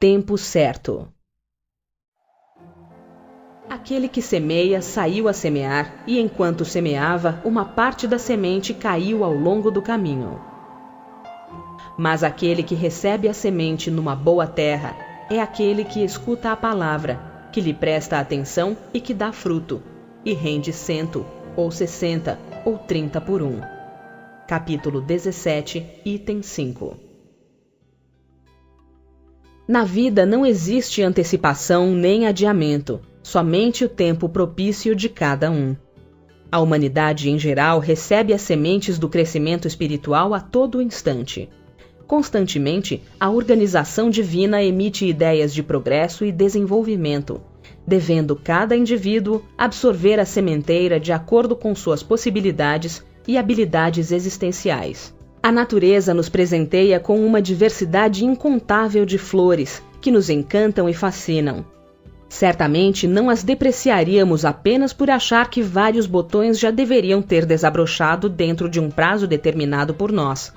Tempo certo. Aquele que semeia saiu a semear, e enquanto semeava, uma parte da semente caiu ao longo do caminho. Mas aquele que recebe a semente numa boa terra é aquele que escuta a palavra, que lhe presta atenção e que dá fruto, e rende 100, ou 60, ou 30 por 1. Capítulo 17, item 5. Na vida não existe antecipação nem adiamento, somente o tempo propício de cada um. A humanidade em geral recebe as sementes do crescimento espiritual a todo instante. Constantemente, a organização divina emite ideias de progresso e desenvolvimento, devendo cada indivíduo absorver a sementeira de acordo com suas possibilidades e habilidades existenciais. A natureza nos presenteia com uma diversidade incontável de flores que nos encantam e fascinam. Certamente não as depreciaríamos apenas por achar que vários botões já deveriam ter desabrochado dentro de um prazo determinado por nós.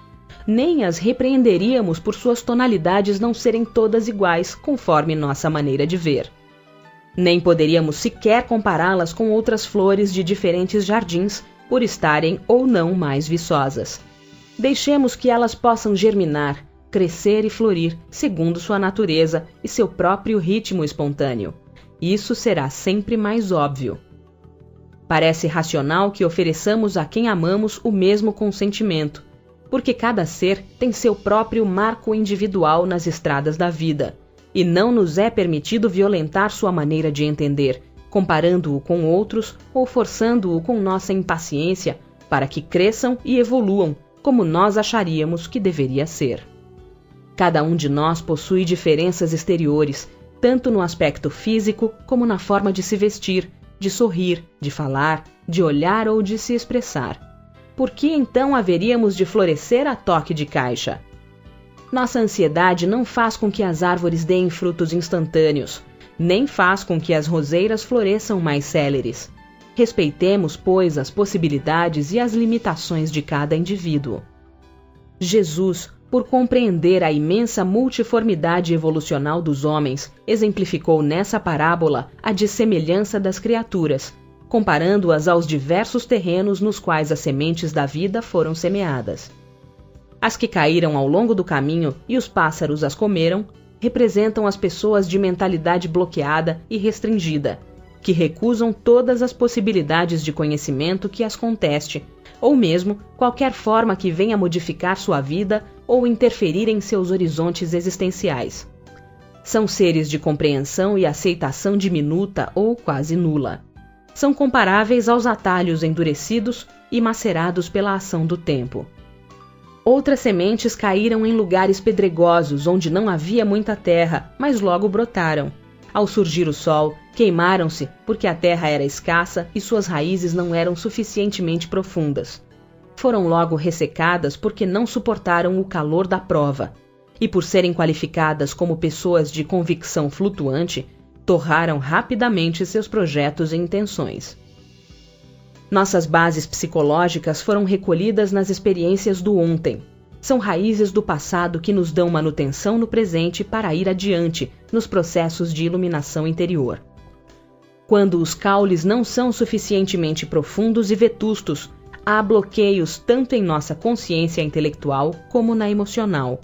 Nem as repreenderíamos por suas tonalidades não serem todas iguais, conforme nossa maneira de ver. Nem poderíamos sequer compará-las com outras flores de diferentes jardins, por estarem ou não mais viçosas. Deixemos que elas possam germinar, crescer e florir, segundo sua natureza e seu próprio ritmo espontâneo. Isso será sempre mais óbvio. Parece racional que ofereçamos a quem amamos o mesmo consentimento, porque cada ser tem seu próprio marco individual nas estradas da vida, e não nos é permitido violentar sua maneira de entender, comparando-o com outros ou forçando-o com nossa impaciência para que cresçam e evoluam como nós acharíamos que deveria ser. Cada um de nós possui diferenças exteriores, tanto no aspecto físico como na forma de se vestir, de sorrir, de falar, de olhar ou de se expressar. Por que então haveríamos de florescer a toque de caixa? Nossa ansiedade não faz com que as árvores deem frutos instantâneos, nem faz com que as roseiras floresçam mais céleres. Respeitemos, pois, as possibilidades e as limitações de cada indivíduo. Jesus, por compreender a imensa multiformidade evolucional dos homens, exemplificou nessa parábola a dissemelhança das criaturas, comparando-as aos diversos terrenos nos quais as sementes da vida foram semeadas. As que caíram ao longo do caminho e os pássaros as comeram, representam as pessoas de mentalidade bloqueada e restringida, que recusam todas as possibilidades de conhecimento que as conteste, ou mesmo qualquer forma que venha modificar sua vida ou interferir em seus horizontes existenciais. São seres de compreensão e aceitação diminuta ou quase nula. São comparáveis aos atalhos endurecidos e macerados pela ação do tempo. Outras sementes caíram em lugares pedregosos onde não havia muita terra, mas logo brotaram. Ao surgir o sol, queimaram-se porque a terra era escassa e suas raízes não eram suficientemente profundas. Foram logo ressecadas porque não suportaram o calor da prova, e por serem qualificadas como pessoas de convicção flutuante, torraram rapidamente seus projetos e intenções. Nossas bases psicológicas foram recolhidas nas experiências do ontem. São raízes do passado que nos dão manutenção no presente para ir adiante nos processos de iluminação interior. Quando os caules não são suficientemente profundos e vetustos, há bloqueios tanto em nossa consciência intelectual como na emocional.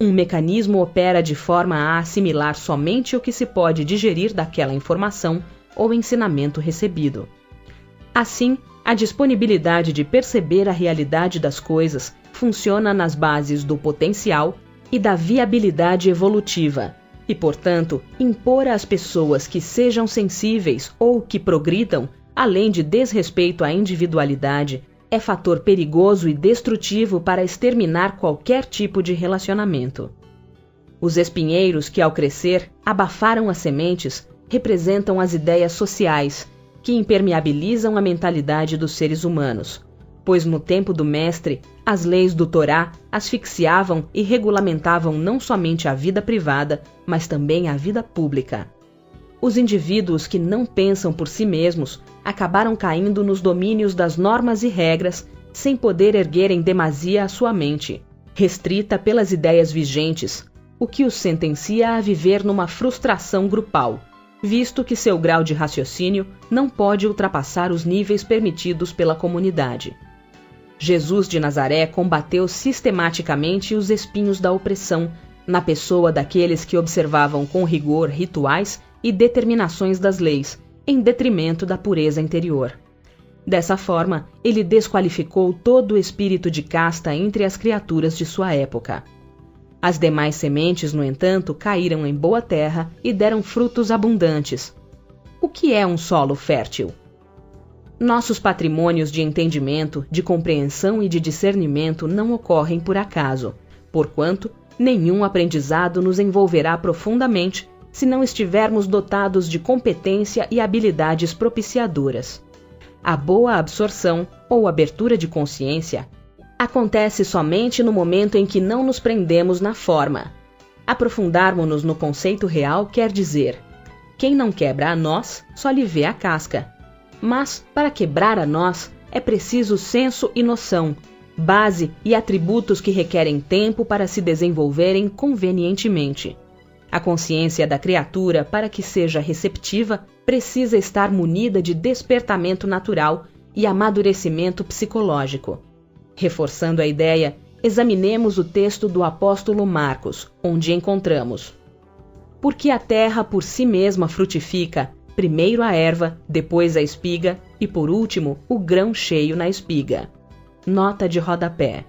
Um mecanismo opera de forma a assimilar somente o que se pode digerir daquela informação ou ensinamento recebido. Assim, a disponibilidade de perceber a realidade das coisas funciona nas bases do potencial e da viabilidade evolutiva, e, portanto, impor às pessoas que sejam sensíveis ou que progridam, além de desrespeito à individualidade, é fator perigoso e destrutivo para exterminar qualquer tipo de relacionamento. Os espinheiros que, ao crescer, abafaram as sementes, representam as ideias sociais, que impermeabilizam a mentalidade dos seres humanos, pois no tempo do Mestre, as leis do Torá asfixiavam e regulamentavam não somente a vida privada, mas também a vida pública. Os indivíduos que não pensam por si mesmos acabaram caindo nos domínios das normas e regras, sem poder erguer em demasia a sua mente, restrita pelas ideias vigentes, o que os sentencia a viver numa frustração grupal, visto que seu grau de raciocínio não pode ultrapassar os níveis permitidos pela comunidade. Jesus de Nazaré combateu sistematicamente os espinhos da opressão na pessoa daqueles que observavam com rigor rituais e determinações das leis, em detrimento da pureza interior. Dessa forma, ele desqualificou todo o espírito de casta entre as criaturas de sua época. As demais sementes, no entanto, caíram em boa terra e deram frutos abundantes. O que é um solo fértil? Nossos patrimônios de entendimento, de compreensão e de discernimento não ocorrem por acaso, porquanto nenhum aprendizado nos envolverá profundamente se não estivermos dotados de competência e habilidades propiciadoras. A boa absorção, ou abertura de consciência, acontece somente no momento em que não nos prendemos na forma. Aprofundarmos-nos no conceito real quer dizer: quem não quebra a noz, só lhe vê a casca. Mas, para quebrar a noz, é preciso senso e noção, base e atributos que requerem tempo para se desenvolverem convenientemente. A consciência da criatura, para que seja receptiva, precisa estar munida de despertamento natural e amadurecimento psicológico. Reforçando a ideia, examinemos o texto do apóstolo Marcos, onde encontramos: porque a terra por si mesma frutifica, primeiro a erva, depois a espiga e, por último, o grão cheio na espiga. Nota de rodapé.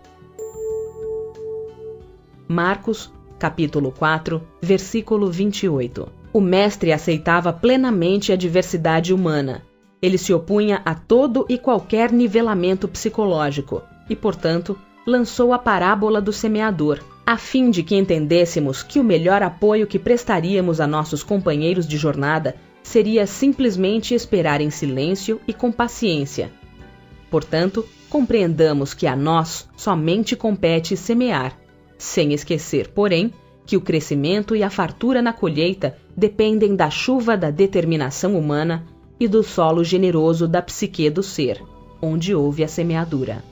Marcos, capítulo 4, versículo 28. O mestre aceitava plenamente a diversidade humana. Ele se opunha a todo e qualquer nivelamento psicológico e, portanto, lançou a parábola do semeador, a fim de que entendêssemos que o melhor apoio que prestaríamos a nossos companheiros de jornada seria simplesmente esperar em silêncio e com paciência. Portanto, compreendamos que a nós somente compete semear, sem esquecer, porém, que o crescimento e a fartura na colheita dependem da chuva da determinação humana e do solo generoso da psique do ser, onde houve a semeadura.